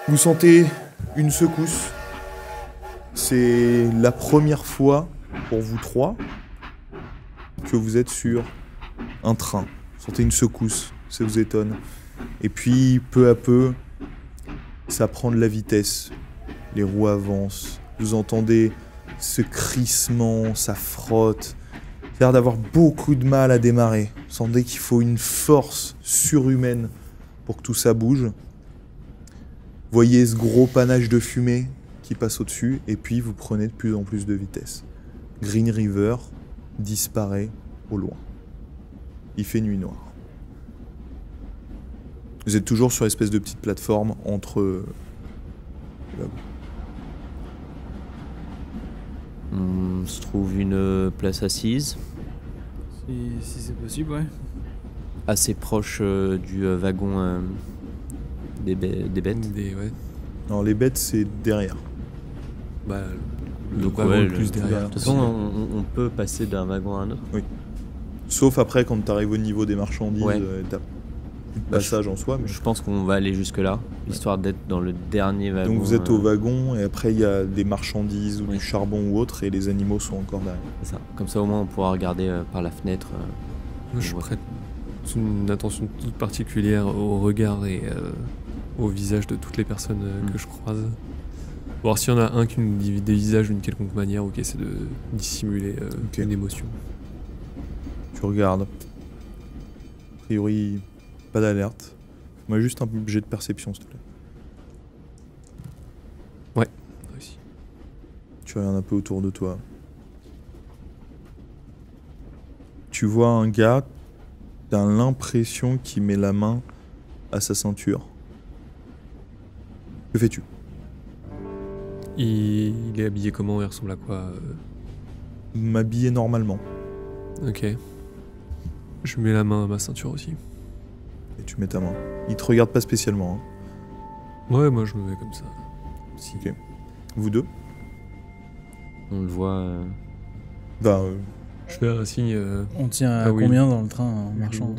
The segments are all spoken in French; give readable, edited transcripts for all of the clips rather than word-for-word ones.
Vous sentez une secousse. C'est la première fois pour vous trois que vous êtes sur un train. Vous sentez une secousse, ça vous étonne. Et puis, peu à peu, ça prend de la vitesse. Les roues avancent. Vous entendez ce crissement, ça frotte. Ça a l'air d'avoir beaucoup de mal à démarrer. Vous sentez qu'il faut une force surhumaine pour que tout ça bouge. Vous voyez ce gros panache de fumée qui passe au-dessus, et puis vous prenez de plus en plus de vitesse. Green River disparaît au loin. Il fait nuit noire. Vous êtes toujours sur l'espèce de petite plateforme entre... On se trouve une place assise, Si c'est possible, ouais. assez proche du wagon des bêtes. Ouais. Non, les bêtes, c'est derrière. Bah, le Donc, wagon ouais, le plus derrière. De toute façon, on peut passer d'un wagon à un autre. Sauf après, quand tu arrives au niveau des marchandises, Ouais. t'as plus de passage en soi. Mais... Je pense qu'on va aller jusque-là, histoire d'être dans le dernier wagon. Donc vous êtes au wagon, et après il y a des marchandises ou Oui. du charbon ou autre, et les animaux sont encore derrière. C'est ça. Comme ça, au moins, on pourra regarder par la fenêtre. Moi, je Ouais. prête une attention toute particulière au regard et au visage de toutes les personnes que je croise. Voir s'il y en a un qui nous dévisage d'une quelconque manière ou qui essaie de dissimuler une émotion. Tu regardes. A priori, pas d'alerte. Moi, juste un jet de perception, s'il te plaît. Réussi. Tu regardes un peu autour de toi. Tu vois un gars, t'as l'impression qu'il met la main à sa ceinture. Que fais-tu? Il est habillé comment? Il ressemble à quoi M'habiller normalement. Ok. Je mets la main à ma ceinture aussi. Et tu mets ta main. Il te regarde pas spécialement. Ouais, moi je me mets comme ça. Si. Ok. Vous deux? On le voit. Bah, Je fais un signe. On tient à Ah oui. combien dans le train en marchant?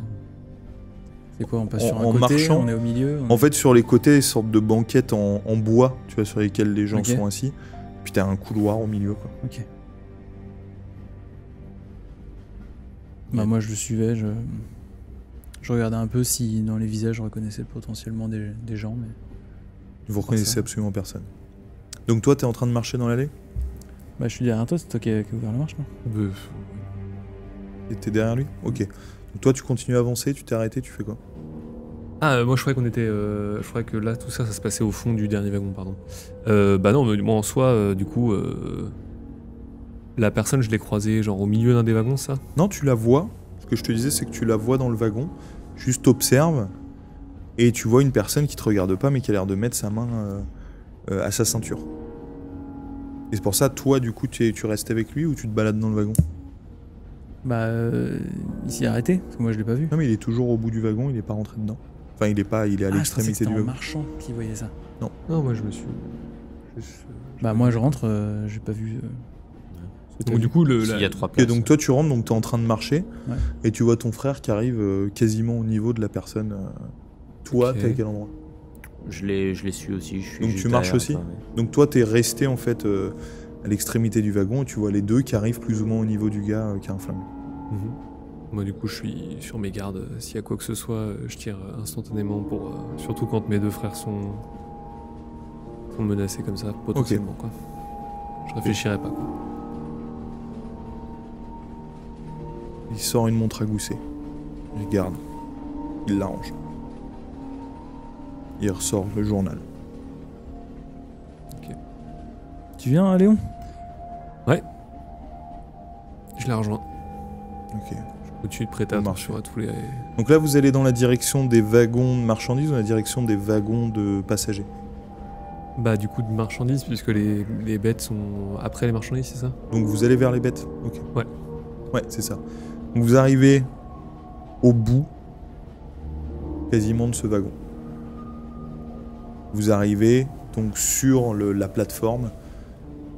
C'est quoi, on passe sur un En côté, marchant, on est au milieu en fait, sur les côtés, sorte de banquettes en bois, tu vois, sur lesquelles les gens Ok. sont assis. Puis t'as un couloir au milieu, quoi. Ok. Bah moi je le suivais, je regardais un peu si dans les visages je reconnaissais potentiellement des gens, mais... Vous reconnaissez ça. absolument personne. Donc toi, t'es en train de marcher dans l'allée? Bah je suis derrière toi, c'est toi qui as ouvert la marche, non? Et t'es derrière lui? Ok. Donc toi, tu continues à avancer, tu t'es arrêté, tu fais quoi? Ah, moi je croyais qu'on était. Je croyais que là tout ça, ça se passait au fond du dernier wagon, pardon. Bah non, mais moi en soi, du coup, la personne je l'ai croisée genre au milieu d'un des wagons, ça? Non, tu la vois. Ce que je te disais, c'est que tu la vois dans le wagon. Juste observe. Et tu vois une personne qui te regarde pas, mais qui a l'air de mettre sa main à sa ceinture. Et c'est pour ça, toi, du coup, tu restes avec lui ou tu te balades dans le wagon? Bah il s'est arrêté, parce que moi je l'ai pas vu. Non, mais il est toujours au bout du wagon, il est pas rentré dedans. Enfin, il est à Ah, je pensais que l'extrémité c'était du en wagon. marchant qu'il voyait ça. Non, moi je me suis. Bah moi je rentre, j'ai pas vu... ce que t'as Donc vu. du coup, S'il y a 3 Ok, places. donc toi, tu rentres, donc t'es en train de marcher. Ouais. Et tu vois ton frère qui arrive quasiment au niveau de la personne. Toi, Ok. t'es à quel endroit? Je les suis aussi. Je suis Donc juste tu marches derrière, aussi quoi, mais- Donc toi, t'es resté en fait à l'extrémité du wagon et tu vois les deux qui arrivent plus ou moins au niveau du gars qui a un flingue. Mhm. Moi du coup je suis sur mes gardes. S'il y a quoi que ce soit, je tire instantanément pour... surtout quand mes deux frères sont menacés comme ça, potentiellement quoi. Je réfléchirai pas quoi. Il sort une montre à gousset. Il regarde. Il la range. Il ressort le journal. Tu viens, Léon? Je la rejoins. Ok. Au-dessus de prêter On attention à tous les... Donc là, vous allez dans la direction des wagons de marchandises ou dans la direction des wagons de passagers? Bah du coup de marchandises, puisque les bêtes sont après les marchandises, c'est ça? Donc vous allez vers les bêtes? Ok. Ouais. Ouais, c'est ça. Donc vous arrivez au bout quasiment de ce wagon. Vous arrivez donc sur la plateforme.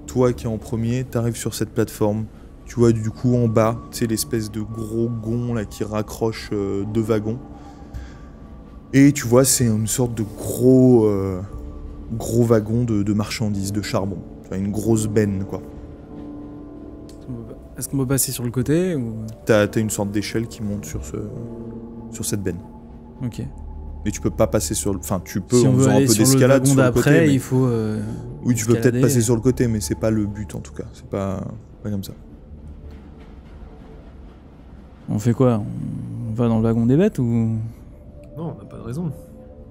Toi qui es en premier, t'arrives sur cette plateforme. Tu vois du coup en bas, tu sais, l'espèce de gros gond là qui raccroche deux wagons. Et tu vois, c'est une sorte de gros gros wagon de marchandises, de charbon. Tu vois, une grosse benne, quoi. Est-ce qu'on peut passer sur le côté ou... T'as une sorte d'échelle qui monte sur cette benne. Ok. Mais tu peux pas passer sur le... Enfin, tu peux Si en on veut faisant un aller peu sur le d'escalade wagon sur le d'après, côté. Mais... il faut... Oui, tu peux peut-être escalader. passer sur le côté, mais c'est pas le but en tout cas. C'est pas comme ça. On fait quoi? On va dans le wagon des bêtes ou Non, on n'a pas de raison.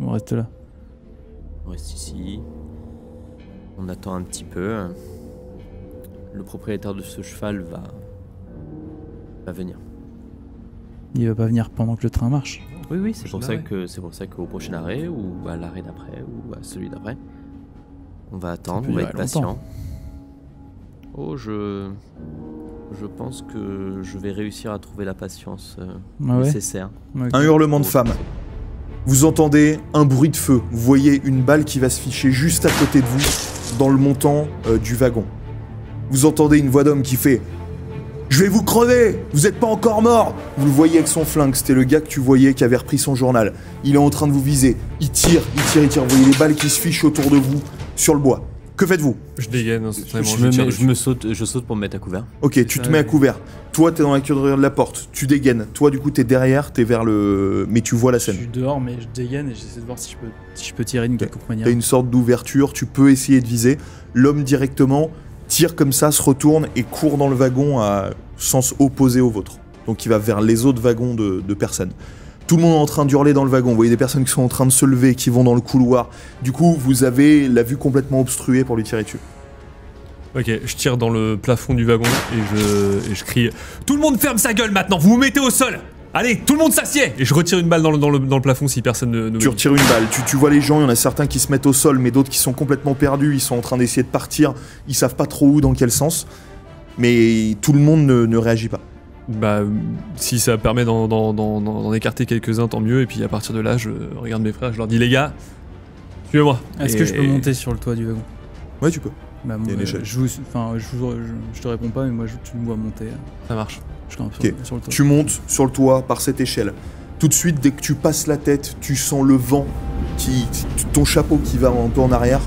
on reste là? On reste ici. On attend un petit peu. Le propriétaire de ce cheval va venir. Il va pas venir pendant que le train marche. Oui, c'est pour ça Prochain qu'au prochain arrêt, ou à l'arrêt d'après, ou à celui d'après, on va attendre, peut on va durer être patient. Oh, je pense que je vais réussir à trouver la patience Ah ouais? nécessaire. Ok. Un hurlement de femme. Vous entendez un bruit de feu. Vous voyez une balle qui va se ficher juste à côté de vous, dans le montant du wagon. Vous entendez une voix d'homme qui fait « Je vais vous crever! Vous êtes pas encore mort !» Vous le voyez avec son flingue. C'était le gars que tu voyais qui avait repris son journal. Il est en train de vous viser. Il tire. Vous voyez les balles qui se fichent autour de vous sur le bois. Que faites-vous? Je dégaine instantanément. Je saute pour me mettre à couvert. Ok, tu te mets à couvert. Toi, t'es dans la queue de la porte. Tu dégaines. Toi, du coup, t'es derrière. T'es vers le... Mais tu vois la Je scène. suis dehors, mais je dégaine et j'essaie de voir si je peux tirer d'une quelconque manière. T'as une sorte d'ouverture. Tu peux essayer de viser. L'homme directement tire comme ça, se retourne et court dans le wagon à sens opposé au vôtre. Donc il va vers les autres wagons de personnes. Tout le monde est en train d'hurler dans le wagon. Vous voyez des personnes qui sont en train de se lever, qui vont dans le couloir. Du coup, vous avez la vue complètement obstruée pour lui tirer dessus. Ok, je tire dans le plafond du wagon et je crie « Tout le monde ferme sa gueule maintenant, vous vous mettez au sol! Allez, tout le monde s'assied !» Et je retire une balle dans le plafond si personne ne Tu retires une balle, tu vois les gens, il y en a certains qui se mettent au sol, mais d'autres qui sont complètement perdus, ils sont en train d'essayer de partir, ils savent pas trop où, dans quel sens. Mais tout le monde ne réagit pas. Bah, si ça permet d'en écarter quelques-uns, tant mieux. Et puis à partir de là, je regarde mes frères, je leur dis « Les gars, suivez-moi !» Est-ce que je peux monter sur le toit du wagon? Ouais, tu peux. Bah, Il y a une échelle. je te réponds pas, mais moi tu me vois monter. Ça marche. Je grimpe Ok. sur le toit. Tu montes sur le toit par cette échelle. Tout de suite, dès que tu passes la tête, tu sens le vent, ton chapeau qui va un peu en arrière.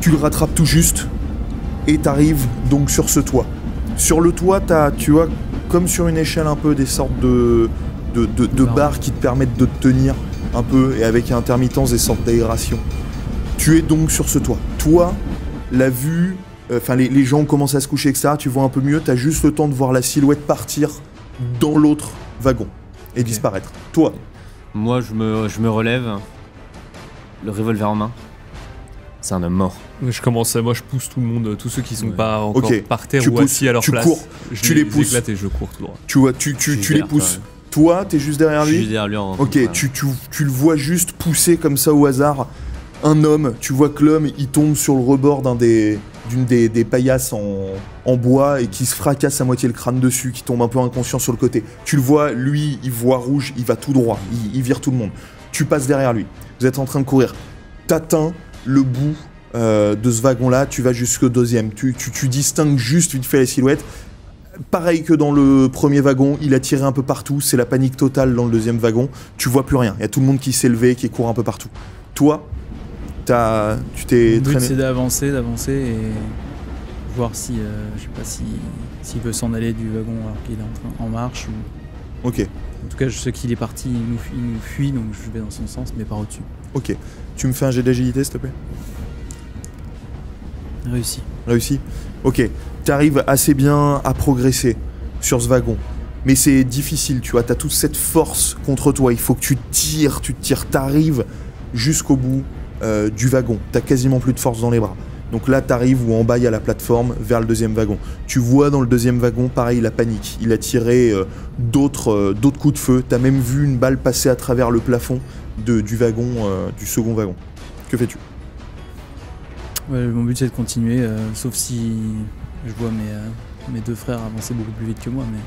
Tu le rattrapes tout juste et t'arrives donc sur ce toit. Sur le toit, tu vois, comme sur une échelle un peu, des sortes de barres qui te permettent de te tenir un peu et avec intermittence des sortes d'aération. Tu es donc sur ce toit. Toi, la vue, les gens commencent à se coucher, etc. Tu vois un peu mieux, t'as juste le temps de voir la silhouette partir dans l'autre wagon et disparaître. Toi, Moi, je me relève, le revolver en main. C'est un homme mort. Moi, je pousse tout le monde, tous ceux qui sont pas encore Ok. par terre Tu ou pousses, assis à leur tu place. cours, Je tu les pousses. éclate et je cours tout droit. tu vois, tu les vert, pousses. toi, Toi, t'es juste derrière Je suis lui. juste derrière lui en... Ok, voilà. tu le vois juste pousser comme ça au hasard un homme. Tu vois que l'homme, il tombe sur le rebord d'une des paillasses en bois et qui se fracasse à moitié le crâne dessus, qui tombe un peu inconscient sur le côté. Tu le vois, lui, il voit rouge, il va tout droit, il vire tout le monde. Tu passes derrière lui. Vous êtes en train de courir. T'atteins le bout de ce wagon-là, tu vas jusqu'au deuxième. Tu distingues juste vite fait la silhouette. Pareil que dans le premier wagon, il a tiré un peu partout, c'est la panique totale dans le deuxième wagon. Tu vois plus rien, il y a tout le monde qui s'est levé, qui court un peu partout. Toi, tu t'es Le but traîné. c'est d'avancer et voir si, je sais pas s'il veut s'en aller du wagon alors qu'il est en marche. Ou... Ok, En tout cas, je sais qu'il est parti, il nous fuit, donc je vais dans son sens, mais par au-dessus. ok. Tu me fais un jet d'agilité, s'il te plaît? Réussi. Réussi. Ok, t'arrives assez bien à progresser sur ce wagon. Mais c'est difficile, tu vois, t'as toute cette force contre toi. Il faut que tu tires, t'arrives jusqu'au bout du wagon. T'as quasiment plus de force dans les bras. Donc là, t'arrives où en bas, il y a la plateforme vers le deuxième wagon. Tu vois dans le deuxième wagon, pareil, la panique. Il a tiré d'autres coups de feu. T'as même vu une balle passer à travers le plafond du wagon, du second wagon. Que fais-tu? Ouais, mon but c'est de continuer, sauf si je vois mes deux frères avancer beaucoup plus vite que moi, mais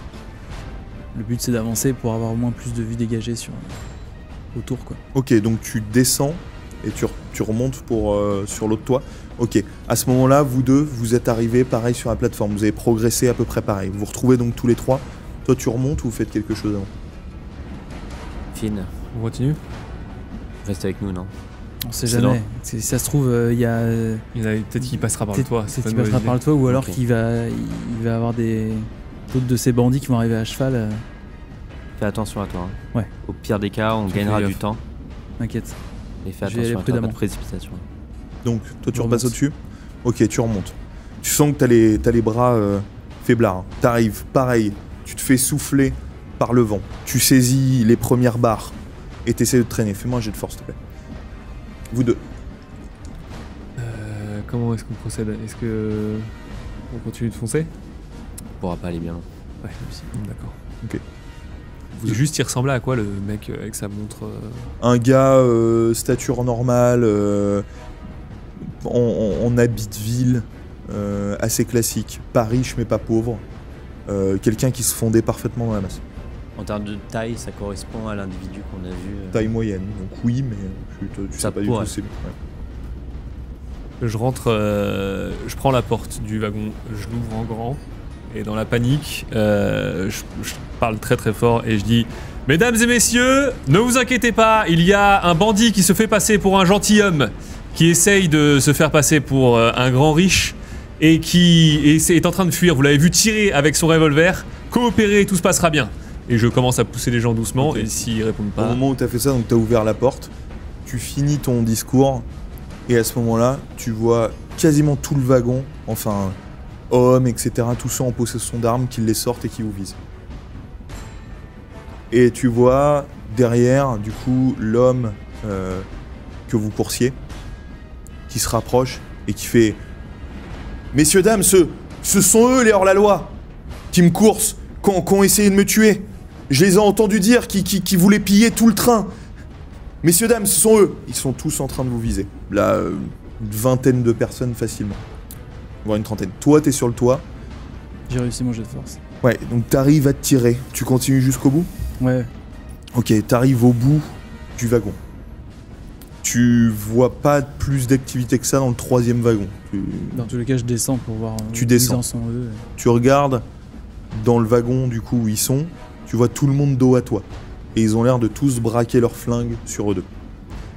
le but c'est d'avancer pour avoir au moins plus de vue dégagée autour, quoi. Ok, donc tu descends et tu remontes sur l'autre toit. Ok, à ce moment-là, vous deux, vous êtes arrivés pareil sur la plateforme. Vous avez progressé à peu près pareil. Vous vous retrouvez donc tous les trois. Toi, tu remontes ou vous faites quelque chose avant? Finn, On continue? reste avec nous, non? On sait C'est jamais. Si ça se trouve, il y a. Il y en a peut-être qui passera par le toit. C'est pas qu'il une passera mauvaise par le toit, ou alors Ok. il va avoir d'autres de ces bandits qui vont arriver à cheval. Fais attention à toi. hein. Ouais. Au pire des cas, on Tu fais gagnera gaffe. du temps. T'inquiète. Et fais Je vais aller attention à toi, pas prudemment. de précipitation. Donc, toi, tu Je repasses remonte. au-dessus. Ok, tu remontes. Tu sens que t'as les bras faiblards. hein. T'arrives, pareil. Tu te fais souffler par le vent. Tu saisis les premières barres et t'essaies de traîner. Fais-moi un jet de force, s'il te plaît. Vous deux. Comment est-ce qu'on procède? Est-ce que on continue de foncer? On pourra pas aller bien loin. Ouais, aussi. D'accord. Ok. Juste, il ressemblait à quoi le mec avec sa montre Un gars, stature normale, en habit de ville, assez classique. Pas riche mais pas pauvre. Quelqu'un qui se fondait parfaitement dans la masse. En termes de taille, ça correspond à l'individu qu'on a vu. Taille moyenne, donc oui, mais tu Ça sais pas du pourrait. tout. C'est... ouais. Je rentre, je prends la porte du wagon, je l'ouvre en grand, et dans la panique, je parle très très fort et je dis: Mesdames et messieurs, ne vous inquiétez pas, il y a un bandit qui se fait passer pour un gentilhomme, qui essaye de se faire passer pour un grand riche, et qui est en train de fuir. Vous l'avez vu tirer avec son revolver, coopérez, tout se passera bien. Et je commence à pousser les gens doucement, Ok. et s'ils répondent Au pas... moment où tu as fait ça, donc tu as ouvert la porte, tu finis ton discours, et à ce moment-là, tu vois quasiment tout le wagon, enfin, hommes, etc., tous ceux en possession d'armes qui les sortent et qui vous visent. Et tu vois derrière, du coup, l'homme que vous coursiez, qui se rapproche et qui fait: Messieurs, dames, ce sont eux les hors-la-loi, qui me coursent, qui ont essayé de me tuer. Je les ai entendus dire qu'ils voulaient piller tout le train. Messieurs, dames, ce sont eux. Ils sont tous en train de vous viser. Là, une vingtaine de personnes facilement. Voire une trentaine. Toi, t'es sur le toit. J'ai réussi mon jet de force. Ouais, donc t'arrives à te tirer. Tu continues jusqu'au bout? Ouais. Ok, t'arrives au bout du wagon. Tu vois pas plus d'activité que ça dans le troisième wagon. Dans tous les cas, je descends pour voir Tu où descends. ils en sont eux. Tu regardes dans le wagon du coup où ils sont, tu vois tout le monde dos à toi. Et ils ont l'air de tous braquer leurs flingues sur eux deux.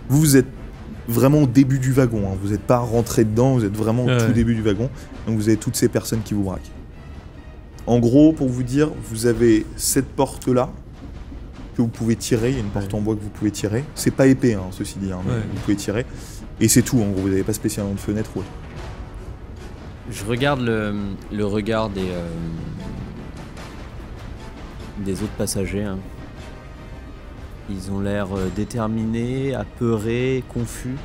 Vous êtes vraiment au début du wagon, hein. Vous n'êtes pas rentré dedans, vous êtes vraiment au Ouais. tout début du wagon. Donc vous avez toutes ces personnes qui vous braquent. En gros, pour vous dire, vous avez cette porte-là que vous pouvez tirer. Il y a une porte en bois que vous pouvez tirer. C'est pas épais, hein, ceci dit, hein, mais Ouais. vous pouvez tirer. Et c'est tout, en gros. Vous n'avez pas spécialement de fenêtre ou autre. Je regarde le regard des autres passagers. hein. Ils ont l'air déterminés, apeurés, confus.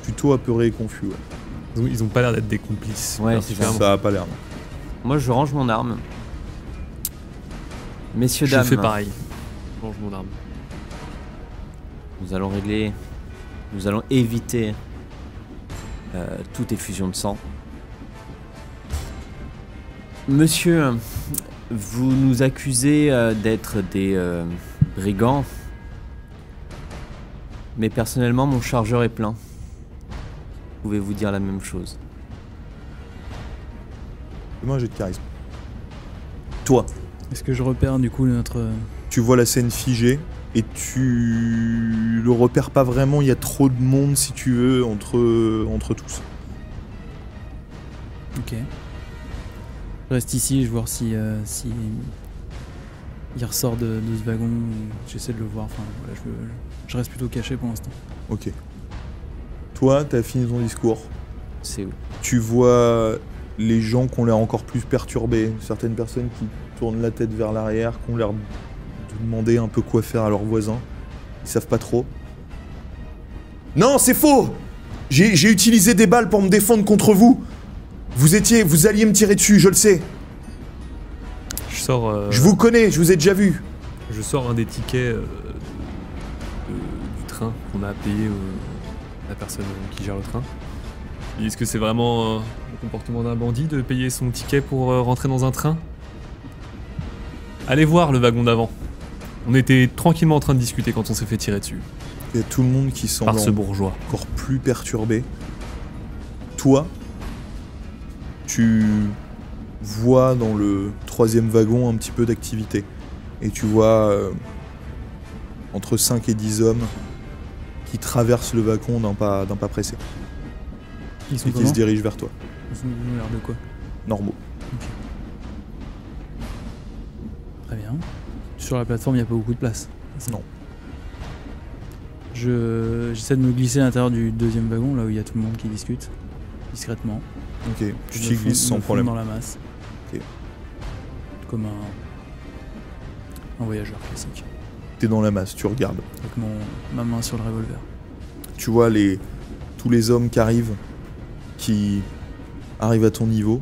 Plutôt apeuré et confus, ouais. Ils ont pas l'air d'être des complices. Ouais, particulièrement. Ça a pas l'air, non. Moi, je range mon arme. Messieurs, Je dames, fais pareil. Je range mon arme. nous allons régler, nous allons éviter toute effusion de sang. Monsieur, vous nous accusez d'être des brigands, mais personnellement, mon chargeur est plein. Pouvez-vous dire la même chose? Fais-moi un jet de charisme. Toi, Est-ce que je repère du coup notre. tu vois la scène figée et tu le repères pas vraiment. Il y a trop de monde, si tu veux, entre tous. Ok. Je reste ici, je vais voir si il ressort de ce wagon. J'essaie de le voir. Enfin, voilà, je reste plutôt caché pour l'instant. Ok. Toi, t'as fini ton discours. C'est où? Tu vois les gens qui ont l'air encore plus perturbés. Certaines personnes qui tournent la tête vers l'arrière, qui ont l'air de demander un peu quoi faire à leurs voisins. Ils savent pas trop. Non, c'est faux! J'ai utilisé des balles pour me défendre contre vous. Vous alliez me tirer dessus, je le sais. Je sors. Je vous connais, je vous ai déjà vu. Je sors un des tickets du train qu'on a payé la personne qui gère le train. Et est-ce que c'est vraiment le comportement d'un bandit de payer son ticket pour rentrer dans un train? Allez voir le wagon d'avant. On était tranquillement en train de discuter quand on s'est fait tirer dessus Il y a tout le monde qui semble par ce bourgeois. encore plus perturbé. Toi, tu vois dans le troisième wagon un petit peu d'activité. Et tu vois entre 5 et 10 hommes qui traversent le wagon d'un pas pressé Ils sont et qui comment se dirigent vers toi. Ils sont l'air de quoi? Normaux. Très bien. Sur la plateforme, il n'y a pas beaucoup de place. Non. J'essaie de me glisser à l'intérieur du deuxième wagon, là où il y a tout le monde qui discute, discrètement. Ok, tu Je t'y me fonds- glisses sans me fonds problème. dans la masse. Ok. Comme un voyageur classique. T'es dans la masse, tu regardes. Avec ma main sur le revolver. Tu vois tous les hommes qui arrivent à ton niveau.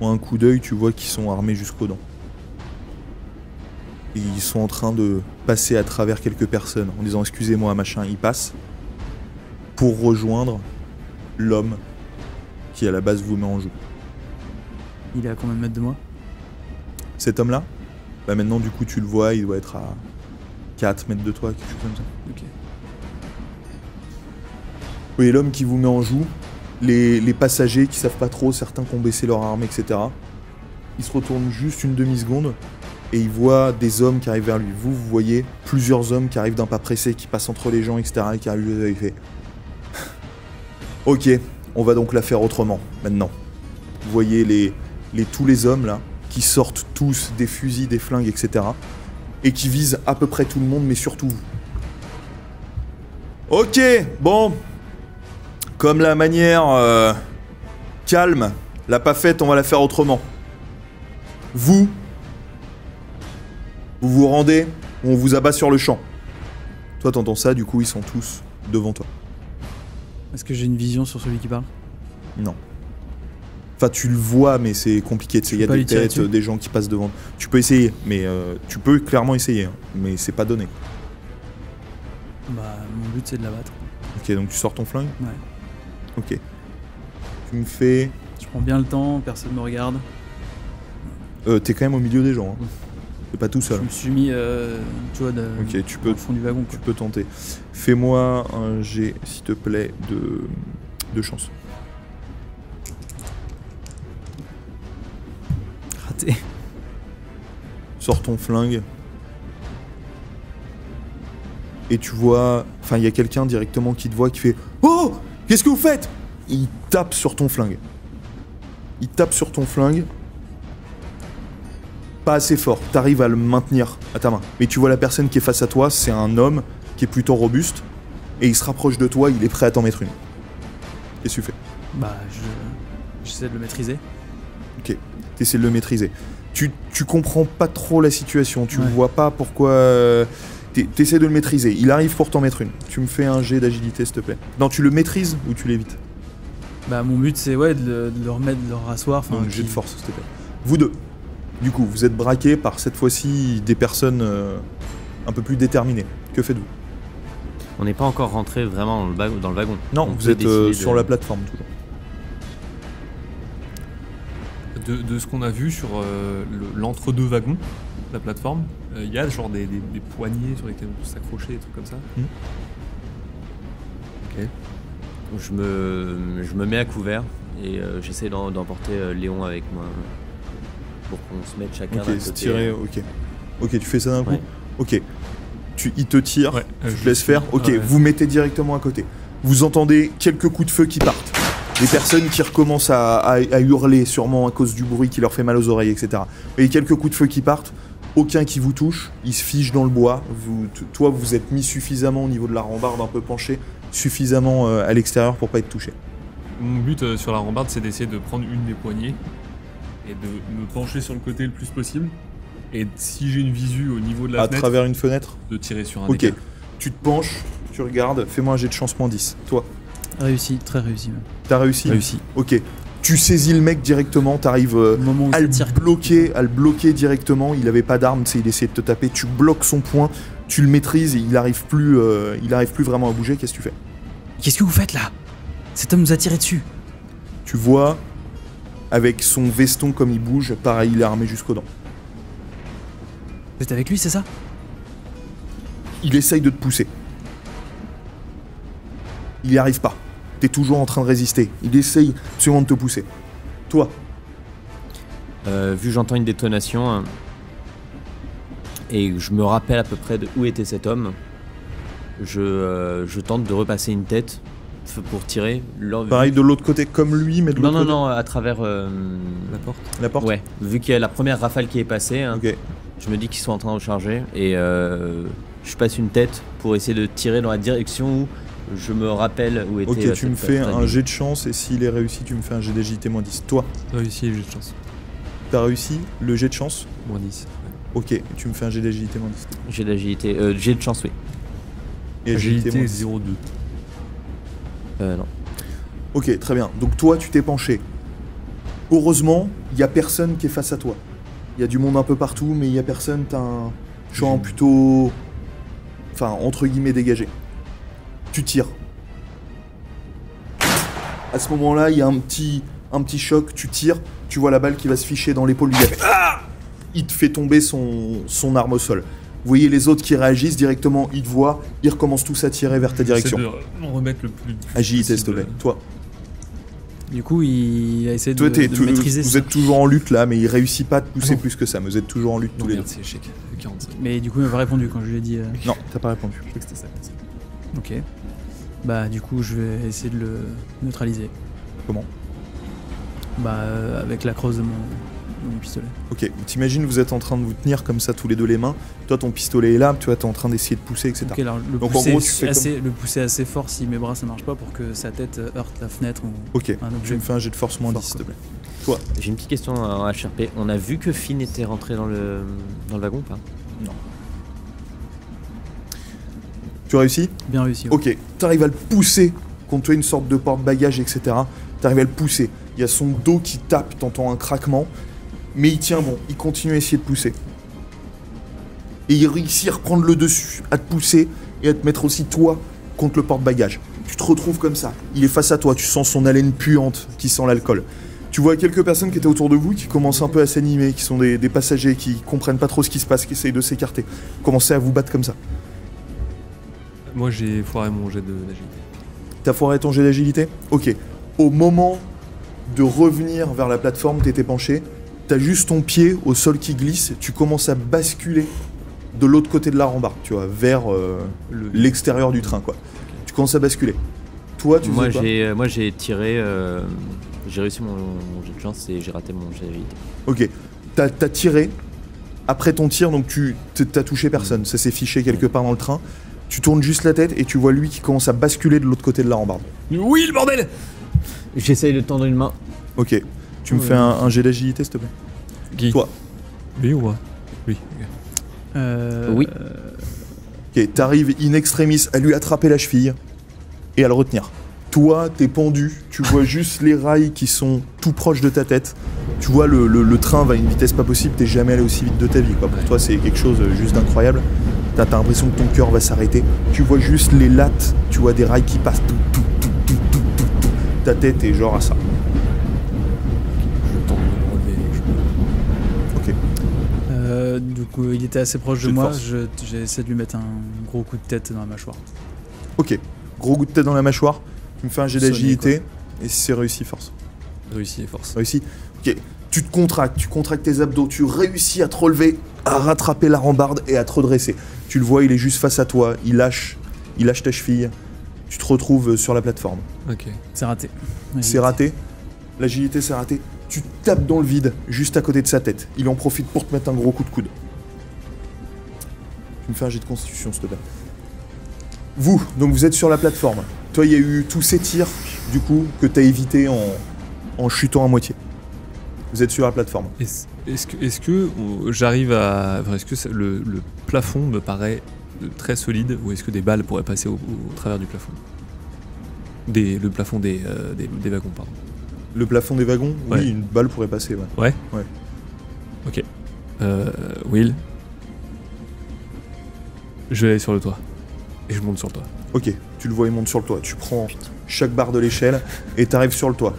En un coup d'œil, tu vois qu'ils sont armés jusqu'aux dents. Et ils sont en train de passer à travers quelques personnes en disant excusez-moi machin, ils passent pour rejoindre l'homme qui à la base vous met en joue. Il est à combien de mètres de moi? Cet homme-là, bah maintenant du coup tu le vois, il doit être à 4 mètres de toi, quelque chose comme ça. Ok. Oui, l'homme qui vous met en joue, les passagers qui savent pas trop, certains qui ont baissé leur arme, etc. Ils se retournent juste une demi-seconde et ils voient des hommes qui arrivent vers lui. Vous voyez plusieurs hommes qui arrivent d'un pas pressé, qui passent entre les gens, etc. et qui arrivent et il fait ok, on va donc la faire autrement, maintenant. Vous voyez tous les hommes là, qui sortent tous des fusils, des flingues, etc. et qui visent à peu près tout le monde, mais surtout vous. Ok, bon. Comme la manière calme l'a pas faite, on va la faire autrement. Vous vous rendez ou on vous abat sur le champ. Toi t'entends ça, du coup ils sont tous devant toi. Est-ce que j'ai une vision sur celui qui parle? Non. Enfin tu le vois mais c'est compliqué, tu sais, il y a peux pas des lui tirer têtes, dessus des gens qui passent devant. Tu peux essayer, mais tu peux clairement essayer, hein, mais c'est pas donné. Bah, mon but c'est de l'abattre. Ok, donc tu sors ton flingue? Ouais. Ok. Tu me fais... Je prends bien le temps, personne me regarde. T'es quand même au milieu des gens, hein. T'es pas tout seul. Je me suis mis, tu vois, Ok, tu dans peux le fond du wagon, quoi. Tu peux tenter. Fais-moi un jet, s'il te plaît, de chance. Raté. Sors ton flingue. Et tu vois... Enfin, il y a quelqu'un directement qui te voit, qui fait « Oh! Qu'est-ce que vous faites ?» Il tape sur ton flingue. Il tape sur ton flingue. Pas assez fort. T'arrives à le maintenir à ta main. Mais tu vois la personne qui est face à toi, c'est un homme qui est plutôt robuste. Et il se rapproche de toi, il est prêt à t'en mettre une. Qu'est-ce que tu fais? Bah, j'essaie de le maîtriser. Ok, t'essaies de le maîtriser. Tu comprends pas trop la situation, tu Ouais. vois pas pourquoi... T'essaies de le maîtriser, il arrive pour t'en mettre une. Tu me fais un jet d'agilité s'il te plaît. Non, tu le maîtrises ou tu l'évites? Bah, mon but c'est ouais, de le remettre, de le rasseoir. Enfin, Un jet de force s'il te plaît. Vous deux. Du coup, vous êtes braqués par cette fois-ci des personnes un peu plus déterminées. Que faites-vous? On n'est pas encore rentré vraiment dans le wagon. Non, On vous peut êtes décider sur la plateforme toujours. De ce qu'on a vu sur l'entre-deux wagons, la plateforme, il y a genre des poignées sur lesquelles on peut s'accrocher, des trucs comme ça. Ok. Donc je me mets à couvert et j'essaie d'emporter Léon avec moi pour qu'on se mette chacun Ok, d'un se côté. tirer, ok. Ok, tu fais ça d'un coup? Ouais. Ok. Il te tire, Ouais, tu je te laisses suis- faire. Ok, ouais. vous mettez directement à côté. Vous entendez quelques coups de feu qui partent. Des personnes qui recommencent à hurler, sûrement à cause du bruit qui leur fait mal aux oreilles, etc. Et quelques coups de feu qui partent. Aucun qui vous touche. Ils se figent dans le bois. Toi, vous êtes mis suffisamment au niveau de la rambarde, un peu penché, suffisamment à l'extérieur pour pas être touché. Mon but sur la rambarde, c'est d'essayer de prendre une des poignées et de me pencher sur le côté le plus possible. Et si j'ai une visu au niveau de la À fenêtre, travers une fenêtre. de tirer sur un Ok. des quatre. Tu te penches, tu regardes. Fais-moi un jet de chance -10. Toi, Réussi, très réussi même. t'as réussi? Réussi. Ok. Tu saisis le mec directement, t'arrives Au moment où à ça le tire. bloquer directement. Il avait pas d'arme, il essayait de te taper. Tu bloques son poing, tu le maîtrises et il arrive plus vraiment à bouger. Qu'est-ce que tu fais? Qu'est-ce que vous faites là? Cet homme nous a tiré dessus. Tu vois, avec son veston comme il bouge, pareil, il est armé jusqu'aux dents. Vous êtes avec lui, c'est ça? Il essaye de te pousser. Il n'y arrive pas. T'es toujours en train de résister. Il essaye absolument de te pousser. Toi, Vu que j'entends une détonation et que je me rappelle à peu près de où était cet homme, je tente de repasser une tête pour tirer. Pareil de l'autre côté comme lui, mais de l'autre côté. Non, à travers La porte. La porte. Ouais, vu qu'il y a la première rafale qui est passée, hein, Ok. je me dis qu'ils sont en train de recharger et je passe une tête pour essayer de tirer dans la direction où je me rappelle où était. Ok, tu cette me fais un famille. jet de chance et s'il est réussi, tu me fais un jet d'agilité -10. Toi, Réussi, j'ai de chance. t'as réussi le jet de chance. Moins 10. Ok, tu me fais un jet d'agilité -10. J'ai d'agilité, j'ai de chance, oui. Et agilité Agilité -10. 0,2. Non. Ok, très bien. Donc toi, tu t'es penché. Heureusement, il y a personne qui est face à toi. Il y a du monde un peu partout, mais il y a personne. T'as un champ plutôt, enfin entre guillemets dégagé. Tu tires. À ce moment-là, il y a un petit choc. Tu tires. Tu vois la balle qui va se ficher dans l'épaule du gars. Ah, il te fait tomber son arme au sol. Vous voyez les autres qui réagissent directement. Ils te voient. Ils recommencent tous à tirer vers ta direction. J'essaie de remettre le plus. Agilité, s'il te plaît. Toi. Du coup, il a essayé Toi, de maîtriser vous ça. êtes toujours en lutte là, mais il réussit pas à te pousser Ah bon plus que ça. Mais vous êtes toujours en lutte tous Non, les deux. merde, c'est échec. 45. Mais du coup, il m'a pas répondu quand je lui ai dit. Non, t'as pas répondu. Je crois que c'était ça. Ok. Bah, du coup, je vais essayer de le neutraliser. Comment? Bah, avec la crosse de mon pistolet. Ok, t'imagines, vous êtes en train de vous tenir comme ça tous les deux les mains. Toi, ton pistolet est là, tu vois, t'es en train d'essayer de pousser, etc. Ok, alors le Donc, en pousser, gros, tu fais le pousser assez fort si mes bras ça marche pas pour que sa tête heurte la fenêtre ou Ok, un tu objet. me fais un jet de force -10, Fort, s'il te quoi. plaît. J'ai une petite question en HRP. On a vu que Finn était rentré dans le wagon ou pas? Tu réussis? Bien réussi. Ouais. Ok, t'arrives à le pousser contre toi, une sorte de porte-bagages, etc. T'arrives à le pousser. Il y a son dos qui tape, t'entends un craquement. Mais il tient bon, il continue à essayer de pousser. Et il réussit à reprendre le dessus, à te pousser et à te mettre aussi toi contre le porte-bagages. Tu te retrouves comme ça. Il est face à toi, tu sens son haleine puante qui sent l'alcool. Tu vois quelques personnes qui étaient autour de vous qui commencent un peu à s'animer, qui sont des passagers qui comprennent pas trop ce qui se passe, qui essayent de s'écarter. Commencez à vous battre comme ça. Moi, j'ai foiré mon jet d'agilité. T'as foiré ton jet d'agilité? Ok. Au moment de revenir vers la plateforme, t'étais penché, t'as juste ton pied au sol qui glisse, tu commences à basculer de l'autre côté de la rambarde, tu vois, vers l'extérieur du train, quoi. Tu commences à basculer. Toi, tu Moi, faisais quoi? j'ai tiré. J'ai réussi mon jet de chance et j'ai raté mon jet d'agilité. Ok. T'as tiré. Après ton tir, donc t'as touché personne. Ça s'est fiché quelque part dans le train. Tu tournes juste la tête et tu vois lui qui commence à basculer de l'autre côté de la rambarde. Oui, le bordel! J'essaye de tendre une main. Ok. Tu me fais un jet d'agilité, s'il te plaît. Qui? Toi. Lui ou moi? Oui. ok. Oui. Ok, t'arrives in extremis à lui attraper la cheville et à le retenir. Toi, t'es pendu, tu vois juste les rails qui sont tout proches de ta tête. Tu vois, le train va à une vitesse pas possible, t'es jamais allé aussi vite de ta vie, quoi. Pour toi, c'est quelque chose juste d'incroyable. T'as l'impression que ton cœur va s'arrêter. Tu vois juste les lattes, tu vois des rails qui passent tout. Ta tête est genre à ça. Je tente de me relever. Du coup, il était assez proche Jet de de moi. force. J'ai essayé de lui mettre un gros coup de tête dans la mâchoire. Ok, gros coup de tête dans la mâchoire. Tu me fais un jet Sonné, d'agilité. Et si c'est réussi, force. Réussi et force. Réussi. Ok, tu te contractes, tu contractes tes abdos, tu réussis à te relever, à rattraper la rambarde et à te redresser. Tu le vois, il est juste face à toi, il lâche ta cheville. Tu te retrouves sur la plateforme. Ok. C'est raté. C'est raté. L'agilité, c'est raté. Tu tapes dans le vide, juste à côté de sa tête. Il en profite pour te mettre un gros coup de coude. Tu me fais un jet de constitution, s'il te plaît. Vous, donc vous êtes sur la plateforme. Toi, il y a eu tous ces tirs, du coup, que t'as évité en chutant à moitié. Vous êtes sur la plateforme. Est-ce que j'arrive à... Enfin, est-ce que le plafond me paraît très solide ou est-ce que des balles pourraient passer au travers du plafond? Le plafond des wagons, pardon. Le plafond des wagons, Ouais. oui, une balle pourrait passer, ouais. Ouais. Ouais. Ok. Will. Je vais aller sur le toit. Et je monte sur le toit. Ok, tu le vois, il monte sur le toit. Tu prends chaque barre de l'échelle et t'arrives sur le toit.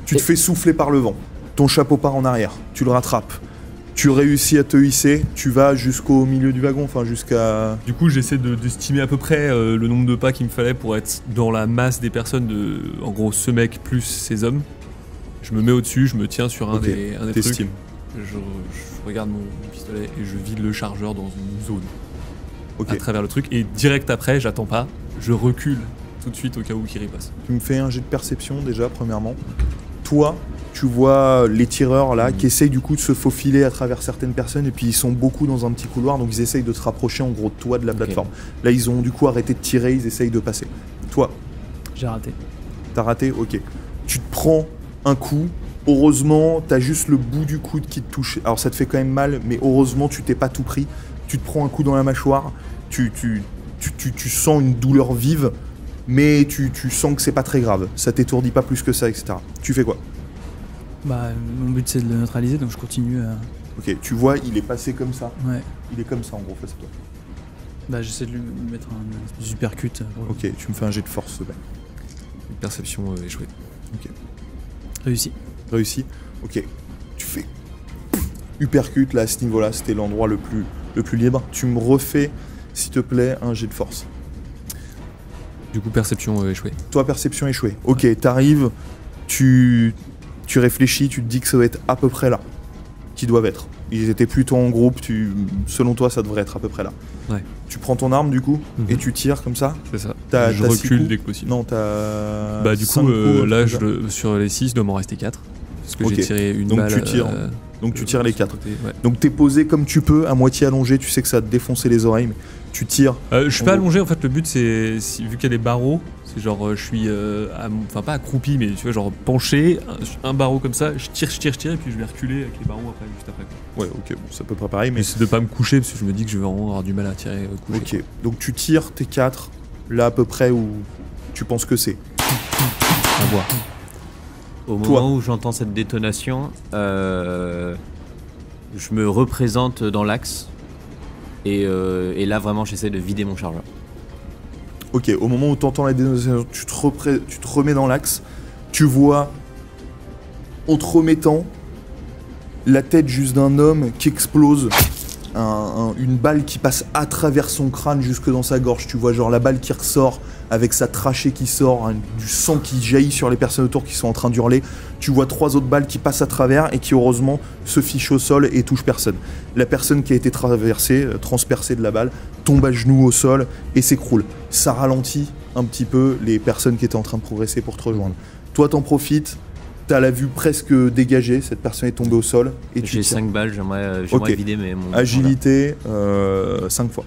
Tu te fais souffler par le vent. Ton chapeau part en arrière. Tu le rattrapes. Tu réussis à te hisser. Tu vas jusqu'au milieu du wagon, enfin jusqu'à... Du coup, j'essaie d'estimer à peu près le nombre de pas qu'il me fallait pour être dans la masse des personnes en gros, ce mec plus ces hommes. Je me mets au-dessus, je me tiens sur un Ok, des trucs. t'estimes. Je regarde mon pistolet et je vide le chargeur dans une zone. à travers le truc. Et direct après, j'attends pas, je recule tout de suite au cas où Kiri passe. Tu me fais un jet de perception déjà, premièrement. Toi, tu vois les tireurs là qui essayent du coup de se faufiler à travers certaines personnes et puis ils sont beaucoup dans un petit couloir donc ils essayent de se rapprocher en gros de toi de la plateforme. Là ils ont du coup arrêté de tirer, ils essayent de passer. Toi, J'ai raté. t'as raté? Ok. Tu te prends un coup, heureusement t'as juste le bout du coude qui te touche. Alors ça te fait quand même mal mais heureusement tu t'es pas tout pris. Tu te prends un coup dans la mâchoire, tu sens une douleur vive mais tu sens que c'est pas très grave. Ça t'étourdit pas plus que ça, etc. Tu fais quoi? Bah, mon but c'est de le neutraliser, donc je continue à... Ok, tu vois, il est passé comme ça. Ouais. Il est comme ça en gros face à toi. Bah, j'essaie de lui mettre un supercut. Ok, tu me fais un jet de force, s'il te plaît. Perception échouée. Réussi. Réussi. Ok. Tu fais uppercut là à ce niveau-là, c'était l'endroit le plus libre. Tu me refais, s'il te plaît, un jet de force. Du coup, perception échouée. Toi, perception échouée. Ok, t'arrives, tu réfléchis, tu te dis que ça doit être à peu près là qu'ils doivent être. Ils étaient plutôt en groupe, selon toi, ça devrait être à peu près là. Ouais. Tu prends ton arme du coup et tu tires comme ça. C'est ça. T'as Je 6 recule coups dès que possible. Non, t'as. Bah, du 5 coup, coups, là, déjà. sur les 6, il doit m'en rester 4. Parce que Ok. j'ai tiré une Donc balle. tu tires. Donc tu tires les 4. Ouais. Donc t'es posé comme tu peux, à moitié allongé, tu sais que ça va te défoncer les oreilles, mais tu tires. Je suis En pas gros. allongé, en fait, le but c'est, vu qu'il y a des barreaux, c'est genre je suis, enfin pas accroupi, mais tu vois, genre penché, un barreau comme ça, je tire, et puis je vais reculer avec les barreaux après, juste après. Quoi. Ouais, ok, bon, c'est à peu près pareil, mais. Mais c'est de pas me coucher, parce que je me dis que je vais vraiment avoir du mal à tirer couché. Ok, donc tu tires tes 4, là à peu près où tu penses que c'est. À voir. Au Toi. moment où j'entends cette détonation, je me représente dans l'axe. Et là, vraiment, j'essaie de vider mon chargeur. Ok, au moment où tu entends la dénonciation, tu te remets dans l'axe, tu vois, en te remettant, la tête juste d'un homme qui explose, une balle qui passe à travers son crâne jusque dans sa gorge. Tu vois genre la balle qui ressort avec sa trachée qui sort, du sang qui jaillit sur les personnes autour qui sont en train d'hurler. Tu vois 3 autres balles qui passent à travers et qui heureusement se fichent au sol et touchent personne. La personne qui a été transpercée de la balle, tombe à genoux au sol et s'écroule. Ça ralentit un petit peu les personnes qui étaient en train de progresser pour te rejoindre. Toi t'en profites, t'as la vue presque dégagée, cette personne est tombée au sol et tu J'ai tires. 5 balles, j'aimerais Ok. vider mon... Agilité, 5 fois.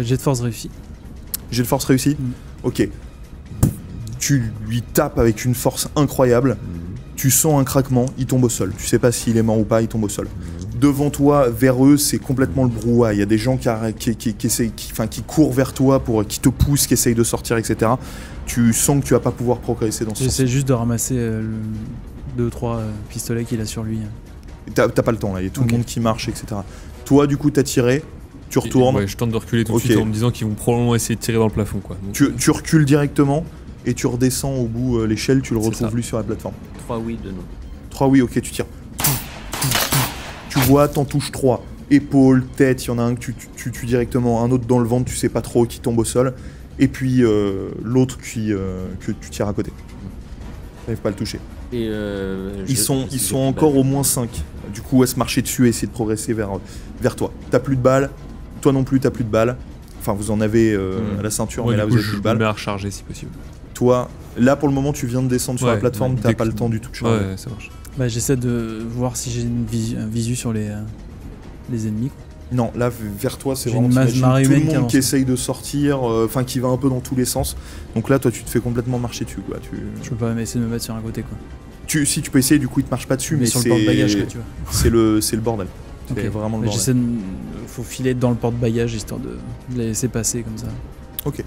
Jet de force réussi. J'ai de force réussi. Ok. Tu lui tapes avec une force incroyable. Tu sens un craquement, il tombe au sol. Tu sais pas s'il est mort ou pas, il tombe au sol. Devant toi, vers eux, c'est complètement le brouhaha. Il y a des gens qui courent vers toi, qui te poussent, qui essayent de sortir, etc. Tu sens que tu vas pas pouvoir progresser dans ce sens. J'essaie juste de ramasser 2 ou 3 pistolets qu'il a sur lui. T'as pas le temps là, il y a tout Ok. le monde qui marche, etc. Toi, du coup, t'as tiré, tu retournes, Ouais, je tente de reculer tout de Ok. suite en me disant qu'ils vont probablement essayer de tirer dans le plafond, quoi. Donc, tu recules directement et tu redescends au bout l'échelle, tu le C'est retrouves ça. lui sur la plateforme. 3 oui, 2 non. 3 oui, ok, tu tires. Tu vois, t'en touches 3. Épaule, tête, il y en a un que tu tues directement, un autre dans le ventre, tu sais pas trop, qui tombe au sol. Et puis l'autre que tu tires à côté. T'arrives pas à le toucher. Et Ils sont encore au moins 5. Du coup, à se marcher dessus et essayer de progresser vers toi. T'as plus de balles, toi non plus t'as plus de balles. Enfin, vous en avez à la ceinture, ouais, mais là du vous coup, avez je plus de me mets balles. à recharger si possible. Toi, là pour le moment, tu viens de descendre sur Ouais, la plateforme, ouais, t'as dès pas que- le temps du tout de charger. Ouais, ça marche. Bah, j'essaie de voir si j'ai un visu sur les ennemis. quoi. Non, là vers toi, c'est J'ai vraiment une masse t'imagines marée tout le humaine qui monde avance. qui essaye de sortir, enfin qui va un peu dans tous les sens. Donc là, toi, tu te fais complètement marcher dessus, quoi. Je peux pas essayer de me mettre sur un côté, quoi. Si tu peux essayer, du coup, il te marche pas dessus, mais sur le porte-bagages, quoi, tu vois. c'est le bordel. Ok. C'est vraiment le Bah, bordel. j'essaie de faufiler dans le porte-bagages histoire de les laisser passer comme ça. Ok.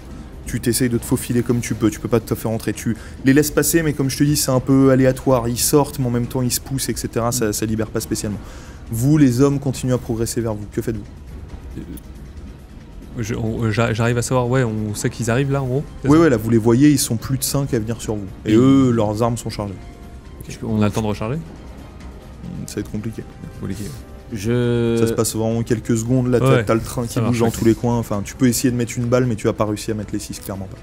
Tu t'essayes de te faufiler comme tu peux pas te faire rentrer. Tu les laisses passer, mais comme je te dis, c'est un peu aléatoire. Ils sortent, mais en même temps, ils se poussent, etc. Ça libère pas spécialement. Vous, les hommes, continuez à progresser vers vous. Que faites-vous? J'arrive à savoir, ouais, on sait qu'ils arrivent là en gros. c'est Ouais, ça ouais, là, vous les voyez, ils sont plus de 5 à venir sur vous. Et Et- eux, leurs armes sont chargées. On a le temps de recharger. Ça va être compliqué. Ou les- Ça se passe vraiment quelques secondes. Là, Ouais, t'as le train qui ça marche, bouge dans ok. tous les coins. Enfin, tu peux essayer de mettre une balle, mais tu vas pas réussir à mettre les 6, clairement pas.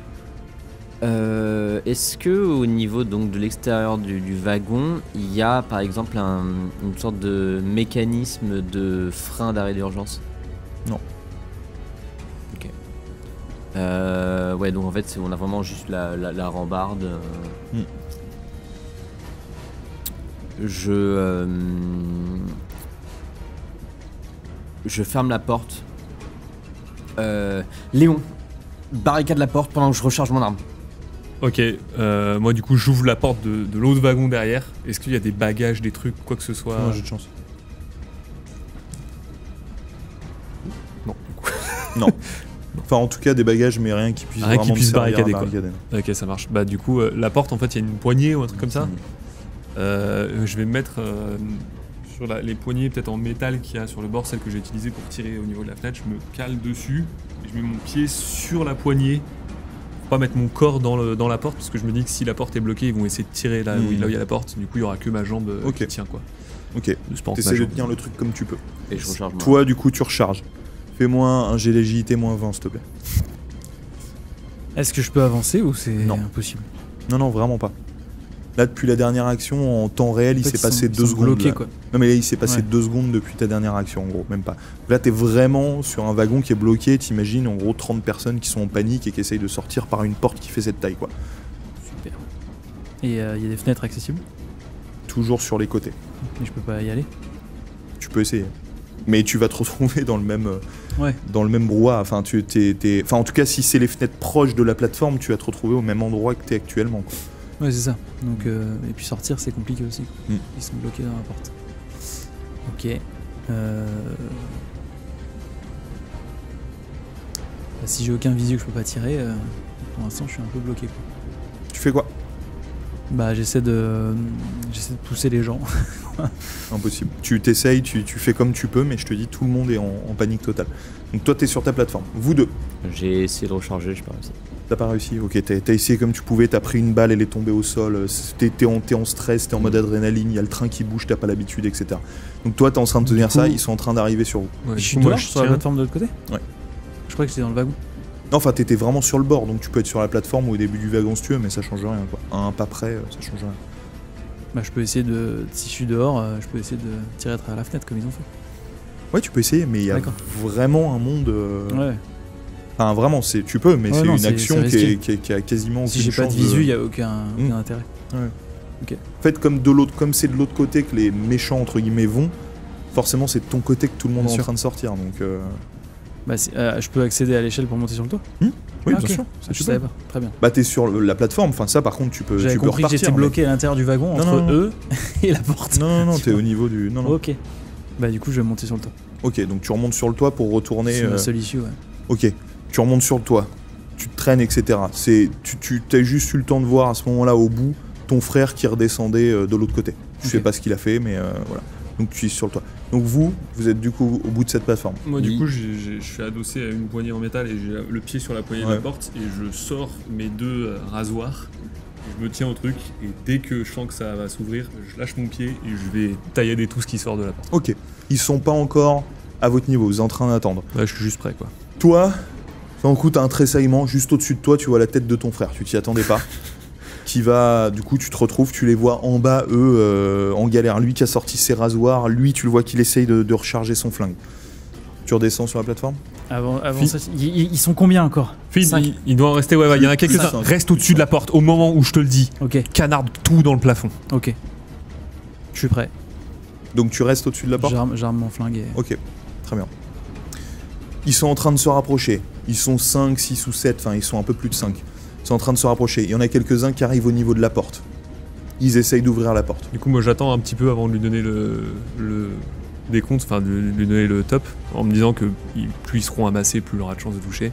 Est-ce que au niveau donc de l'extérieur du wagon, il y a par exemple une sorte de mécanisme de frein d'arrêt d'urgence? Ouais, donc en fait, on a vraiment juste la rambarde. Je ferme la porte. Léon, barricade la porte pendant que je recharge mon arme. Ok, moi du coup j'ouvre la porte de l'autre wagon derrière. Est-ce qu'il y a des bagages, des trucs, quoi que ce soit? Non, j'ai de chance. Non, du coup. Non. Enfin, en tout cas, des bagages, mais rien qui puisse Rien qui vraiment puisse me servir à barricader, quoi. Ok, ça marche. Bah du coup, la porte en fait, il y a une poignée ou un truc comme ça. Je vais me mettre sur les poignées peut-être en métal qu'il y a sur le bord, celle que j'ai utilisée pour tirer au niveau de la fenêtre. Je me cale dessus et je mets mon pied sur la poignée pour pas mettre mon corps dans la porte, parce que je me dis que si la porte est bloquée, ils vont essayer de tirer là où il y a la porte. Du coup, il y aura que ma jambe qui tient, quoi. Ok, t'essaies de tenir le truc comme tu peux. Et je recharge. Toi, du coup, tu recharges. Fais-moi un jet d'agilité -20, s'il te plaît. Est-ce que je peux avancer ou c'est Non. impossible? Non, vraiment pas. Là, depuis la dernière action, en temps réel, il s'est passé 2 secondes. Bloqués, là. quoi. Non, mais là, il s'est passé 2 secondes depuis ta dernière action, en gros, même pas. Là, t'es vraiment sur un wagon qui est bloqué. T'imagines, en gros, 30 personnes qui sont en panique et qui essayent de sortir par une porte qui fait cette taille, quoi. Super. Et il y a des fenêtres accessibles? Toujours sur les côtés. Mais je peux pas y aller? Tu peux essayer. Mais tu vas te retrouver dans le même, Ouais. dans le même brouhaha. Enfin, enfin, en tout cas, si c'est les fenêtres proches de la plateforme, tu vas te retrouver au même endroit que t'es actuellement, quoi. Ouais, c'est ça. Donc, et puis sortir, c'est compliqué aussi. Ils sont bloqués dans la porte. Ok. Bah, si j'ai aucun visu que je peux pas tirer, pour l'instant, je suis un peu bloqué, quoi. Tu fais quoi? Bah, j'essaie de pousser les gens. Impossible. Tu t'essayes, tu fais comme tu peux, mais je te dis, tout le monde est en panique totale. Donc toi, t'es sur ta plateforme. Vous deux. J'ai essayé de recharger, je sais pas réussi. T'as pas réussi? Ok, t'as essayé comme tu pouvais, t'as pris une balle, elle est tombée au sol, t'es en stress, t'es en mode adrénaline, il y a le train qui bouge, t'as pas l'habitude, etc. Donc toi, t'es en train de tenir ça, ils sont en train d'arriver sur vous. Ouais, Je suis du coup, moi, dehors sur la tiens. plateforme de l'autre côté? Ouais. Je crois que j'étais dans le wagon. Non, enfin, t'étais vraiment sur le bord, donc tu peux être sur la plateforme ou au début du wagon si tu veux, mais ça change rien, quoi. À un pas près, ça change rien. Bah, je peux essayer de. Si je suis dehors, je peux essayer de tirer à travers la fenêtre comme ils ont fait. Ouais, tu peux essayer, mais il y a D'accord. vraiment un monde... Ouais. Enfin, vraiment, tu peux, mais Ouais, c'est non, une c'est action risqué. qui a quasiment Si aucune j'ai pas de chance visu, il y a aucun intérêt. En fait, comme c'est de l'autre côté que les méchants, entre guillemets, vont, forcément, c'est de ton côté que tout le monde Bien est en sûr. train de sortir, donc... Bah, je peux accéder à l'échelle pour monter sur le toit? Oui, Ah, bien ok. sûr. Ça, je savais pas. Très bien. Bah, t'es sur la plateforme, enfin, ça, par contre, tu peux J'avais compris que repartir. j'étais bloqué à l'intérieur du wagon Non, entre non, non. eux et la porte. Non, t'es au niveau du... Non. Ok. Bah, du coup, je vais monter sur le toit. Ok, donc tu remontes sur le toit pour retourner... C'est la seule issue, ouais. Ok, tu remontes sur le toit, tu te traînes, etc. Tu as juste eu le temps de voir à ce moment-là, au bout, ton frère qui redescendait de l'autre côté. Je sais Ok. pas ce qu'il a fait, mais voilà. Donc tu es sur le toit. Donc vous êtes du coup au bout de cette plateforme. Moi, du Oui. coup, je suis adossé à une poignée en métal et j'ai le pied sur la poignée de Ouais. la porte et je sors mes 2 rasoirs. Je me tiens au truc et dès que je sens que ça va s'ouvrir, je lâche mon pied et je vais taillader tout ce qui sort de la porte. Ok, ils sont pas encore à votre niveau, vous êtes en train d'attendre. Ouais, je suis juste prêt, quoi. Toi, d'un coup t'as un tressaillement, juste au-dessus de toi tu vois la tête de ton frère, tu t'y attendais pas. Qui va, du coup tu te retrouves, tu les vois en bas, eux, en galère. Lui qui a sorti ses rasoirs, lui tu le vois qu'il essaye de recharger son flingue. Tu redescends sur la plateforme? Avant Fi- ça, ils sont combien encore? Phil, Cinq. il doit en rester, ouais, il y en a quelques-uns. Cinq. Reste au-dessus de la porte au moment où je te le dis. Ok, Canarde tout dans le plafond. ok. Je suis prêt. Donc tu restes au-dessus de la porte? J'arme mon flingue et... Ok, très bien. Ils sont en train de se rapprocher. Ils sont 5, 6 ou 7, enfin ils sont un peu plus de 5. Ils sont en train de se rapprocher. Il y en a quelques-uns qui arrivent au niveau de la porte. Ils essayent d'ouvrir la porte. Du coup, moi, j'attends un petit peu avant de lui donner le décompte, enfin, de lui donner le top, en me disant que plus ils seront amassés, plus il aura de chance de toucher.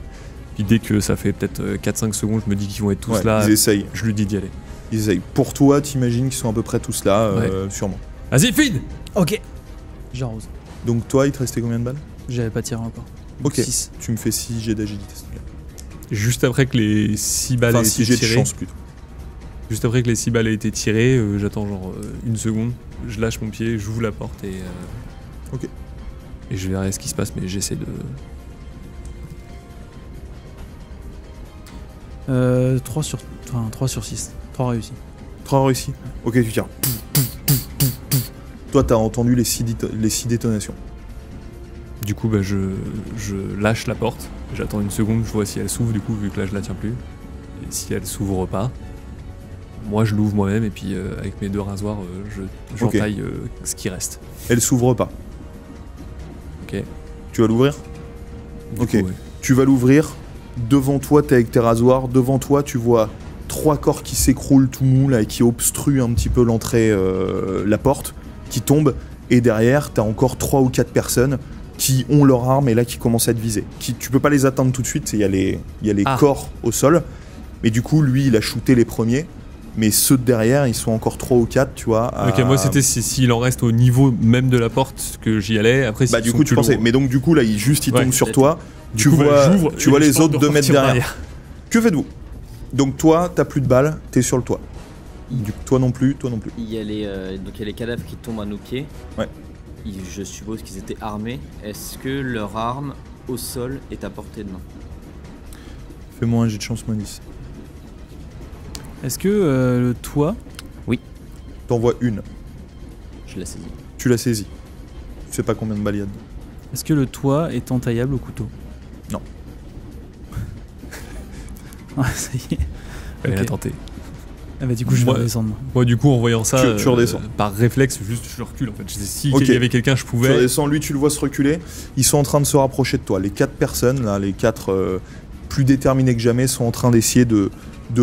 Puis dès que ça fait peut-être 4-5 secondes, je me dis qu'ils vont être tous Ouais, là, ils essayent. je lui dis d'y aller. Ils essayent. Pour toi, t'imagines qu'ils sont à peu près tous là, sûrement. Vas-y, Phil! Ok. J'arrose. Donc toi, il te restait combien de balles? J'avais pas tiré encore. Ok. 6. Tu me fais 6 jets d'agilité, s'il te plaît. Juste après que les 6 balles Enfin, aient 6 été jets de tirées, chance plutôt. juste après que les 6 balles aient été tirées, j'attends genre une seconde, je lâche mon pied, j'ouvre la porte et Ok. et je verrai ce qui se passe, mais j'essaie de... 3 sur 6. 3 réussis. 3 réussis. Ok, tu tires. Toi, t'as entendu les 6 détonations. Du coup, bah, je lâche la porte. J'attends une seconde, je vois si elle s'ouvre, du coup, vu que là, je la tiens plus. Et si elle s'ouvre pas, moi, je l'ouvre moi-même, et puis avec mes 2 rasoirs, j'entaille ce qui reste. Elle s'ouvre pas. Ok. Tu vas l'ouvrir? Du Ok. coup, ouais. Tu vas l'ouvrir. Devant toi, t'es avec tes rasoirs. Devant toi, tu vois 3 corps qui s'écroulent tout mou, là, et qui obstruent un petit peu l'entrée, la porte, qui tombent. Et derrière, t'as encore 3 ou 4 personnes qui ont leur arme et là qui commencent à être visées. Tu peux pas les atteindre tout de suite, il y a les corps au sol. Mais du coup, lui, il a shooté les premiers. Mais ceux de derrière, ils sont encore 3 ou 4, tu vois. Ok, moi c'était s'il en reste au niveau même de la porte que j'y allais. Après, Bah, du coup, tu pensais. Mais donc, du coup, là, il tombe sur toi. Tu vois les autres 2 mètres derrière. Que faites-vous? Donc, toi, t'as plus de balles, t'es sur le toit. Toi non plus. Il y a les cadavres qui tombent à nos pieds. Ouais. Je suppose qu'ils étaient armés. Est-ce que leur arme au sol est à portée de main? Fais-moi un jet de chance -10. Est-ce que le toit... T'en vois une. Je la saisis. Tu l'as saisie. Tu sais pas combien de balles il y a dedans. Est-ce que le toit est entaillable au couteau? Non. Ah, ça y est. Elle a Ok. tenté. Ah bah du coup, je vais Moi- redescendre. Moi, du coup, en voyant ça, Tu redescends. par réflexe, juste je recule en fait. Je sais, si Ok. il y avait quelqu'un, je Tu pouvais. redescends, lui, tu le vois se reculer. Ils sont en train de se rapprocher de toi. Les 4 personnes, là, les 4 plus déterminés que jamais, sont en train d'essayer de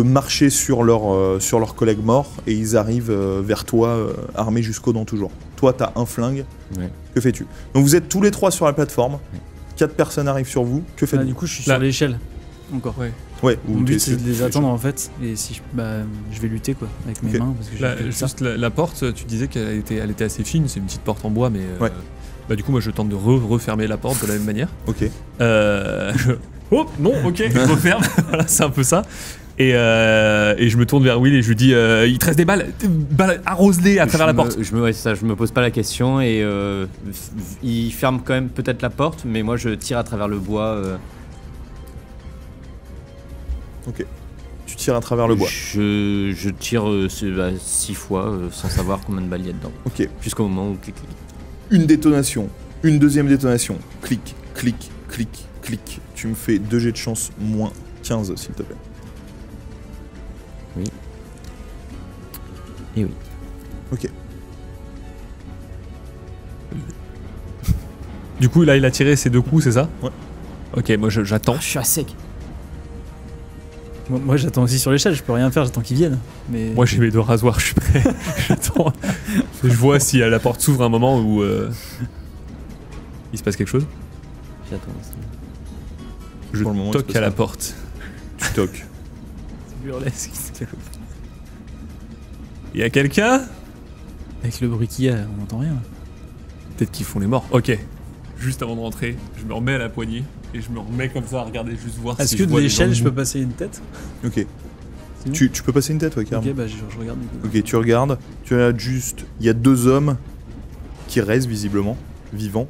marcher sur leurs collègues morts. Et ils arrivent vers toi, armés jusqu'aux dents toujours. Toi, t'as un flingue. Ouais. Que fais-tu? Donc vous êtes tous les 3 sur la plateforme. 4 personnes arrivent sur vous. Que Ah, faites-vous? du coup, je suis Là. sur l'échelle. Encore. Ouais. Ouais, Mon ou but, t'es- c'est de les attendre en fait. Et si je vais lutter quoi, avec mes Ok. mains. Parce que Là, j'ai fait ça. juste la porte, tu disais qu'elle était assez fine, c'est une petite porte en bois, mais. Ouais. Bah, du coup, moi je tente de refermer la porte de la même manière. Ok. Oh non, ok, je referme. Voilà, c'est un peu ça. Et je me tourne vers Will et je lui dis il te reste des balles, arrose-les à travers la porte. Je me pose pas la question et il ferme quand même peut-être la porte, mais moi je tire à travers le bois. Ok. Tu tires à travers le bois. Je tire 6 fois sans savoir combien de balles il y a dedans. Ok. Jusqu'au moment où clic, clic. Une détonation. Une deuxième détonation. Clic, clic, clic, clic. Tu me fais 2 jets de chance -15, s'il te plaît. Et oui. Ok. Du coup, là, il a tiré ses 2 coups, c'est ça? Ouais. Ok, moi j'attends. Je suis à sec. Moi, j'attends aussi sur l'échelle, je peux rien faire, j'attends qu'ils viennent. Mais... Moi j'ai mes 2 rasoirs, je suis prêt. J'attends. Je vois si la porte s'ouvre un moment où il se passe quelque chose. J'attends. Je Pour le moment, il se toque passe à la rien. porte. Tu toques. C'est burlesque. Il y a quelqu'un? Avec le bruit qu'il y a, on n'entend rien. Peut-être qu'ils font les morts. Ok. Juste avant de rentrer, je me remets à la poignée et je me remets comme ça à regarder, juste voir Est-ce si que je de vois les l'échelle, gens je peux debout. passer une tête? Ok. C'est bon Tu peux passer une tête, ouais, carrément. Ok, bah je regarde du coup. Ok, tu regardes. Tu regardes juste. Il y a 2 hommes qui restent visiblement, vivants,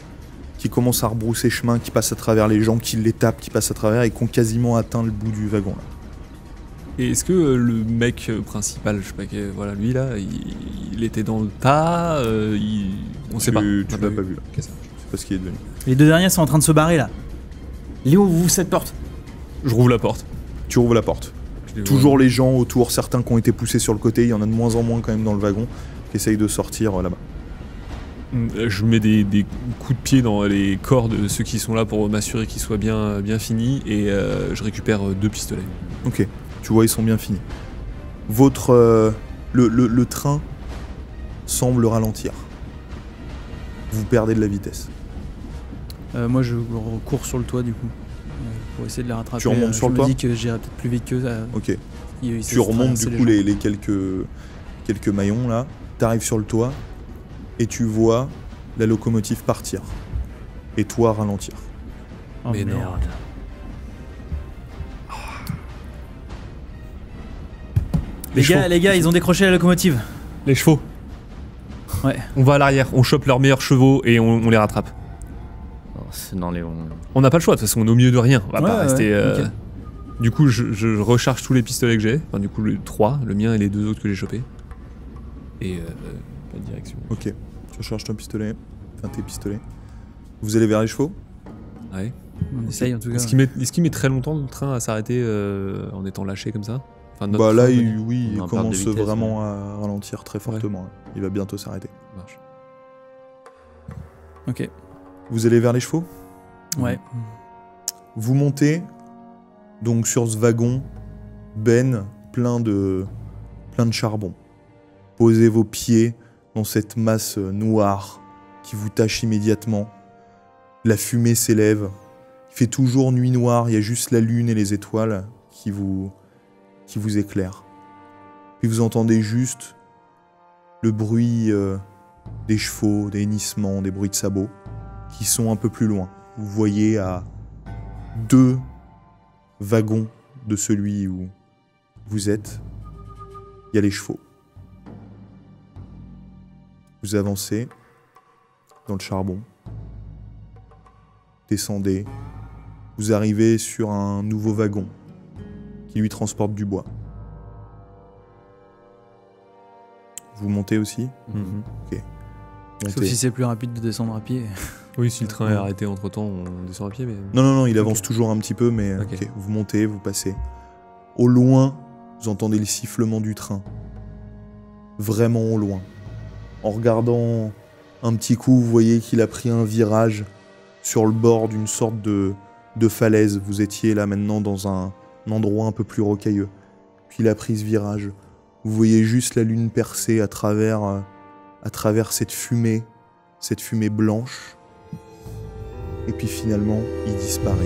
qui commencent à rebrousser chemin, qui passent à travers les gens, qui les tapent, qui passent à travers et qui ont quasiment atteint le bout du wagon là. Et est-ce que le mec principal, je sais pas, voilà, lui là, il était dans le tas, on sait pas. Tu On a l'as vu. pas vu là. Ok, ça. Je sais pas ce qu'il est devenu. Les 2 derniers sont en train de se barrer là. Léo, ouvre cette porte. Je rouvre la porte. Tu rouvres la porte. Je les vois. Toujours les gens autour, certains qui ont été poussés sur le côté, il y en a de moins en moins quand même dans le wagon, qui essayent de sortir là-bas. Je mets des coups de pied dans les corps de ceux qui sont là pour m'assurer qu'ils soient bien finis et je récupère 2 pistolets. Ok, tu vois, ils sont bien finis. Votre. Le train semble ralentir. Vous perdez de la vitesse. Moi je cours sur le toit du coup. Pour essayer de les rattraper. Tu remontes sur le toit Je me dis que j'irai peut-être plus vite qu'eux. Ok. Ils Tu remontes du coup les quelques maillons là, t'arrives sur le toit et tu vois la locomotive partir et toi ralentir. Oh, Mais non. merde. Les gars, ils ont décroché la locomotive. Les chevaux. Ouais. On va à l'arrière, on chope leurs meilleurs chevaux et on les rattrape. Non, Léon. On n'a pas le choix, de toute façon on est au milieu de rien. On va pas Ouais, rester. ouais, ok. Du coup, je recharge tous les pistolets que j'ai. Enfin, du coup, les 3, le mien et les 2 autres que j'ai chopés. Et pas de direction. Ok. Tu recharges ton pistolet, enfin tes pistolets. Vous allez vers les chevaux? Ouais. On essaye en tout cas. Est-ce qu'il met très longtemps le train à s'arrêter en étant lâché comme ça? Enfin, notre Bah là, train, oui, On est il en perte commence de vitesse, vraiment à ralentir très fortement. Il va bientôt s'arrêter. marche. Ok. Vous allez vers les chevaux? Ouais. Vous montez donc sur ce wagon plein de charbon. Posez vos pieds dans cette masse noire qui vous tache immédiatement. La fumée s'élève. Il fait toujours nuit noire, il y a juste la lune et les étoiles qui vous éclairent. Puis vous entendez juste le bruit des chevaux, des hennissements, des bruits de sabots qui sont un peu plus loin. Vous voyez à 2 wagons de celui où vous êtes, il y a les chevaux. Vous avancez dans le charbon, descendez, vous arrivez sur un nouveau wagon qui lui transporte du bois. Vous montez aussi? Mhm. Sauf Montez. si c'est plus rapide de descendre à pied. Oui, si le train est arrêté entre temps, on descend à pied, mais. Non, il avance toujours un petit peu, mais Ok. ok. Vous montez, vous passez. Au loin, vous entendez le sifflement du train. Vraiment au loin. En regardant un petit coup, vous voyez qu'il a pris un virage sur le bord d'une sorte de falaise. Vous étiez là maintenant dans un endroit un peu plus rocailleux. Puis il a pris ce virage. Vous voyez juste la lune percer à travers cette fumée blanche. Et puis finalement, il disparaît.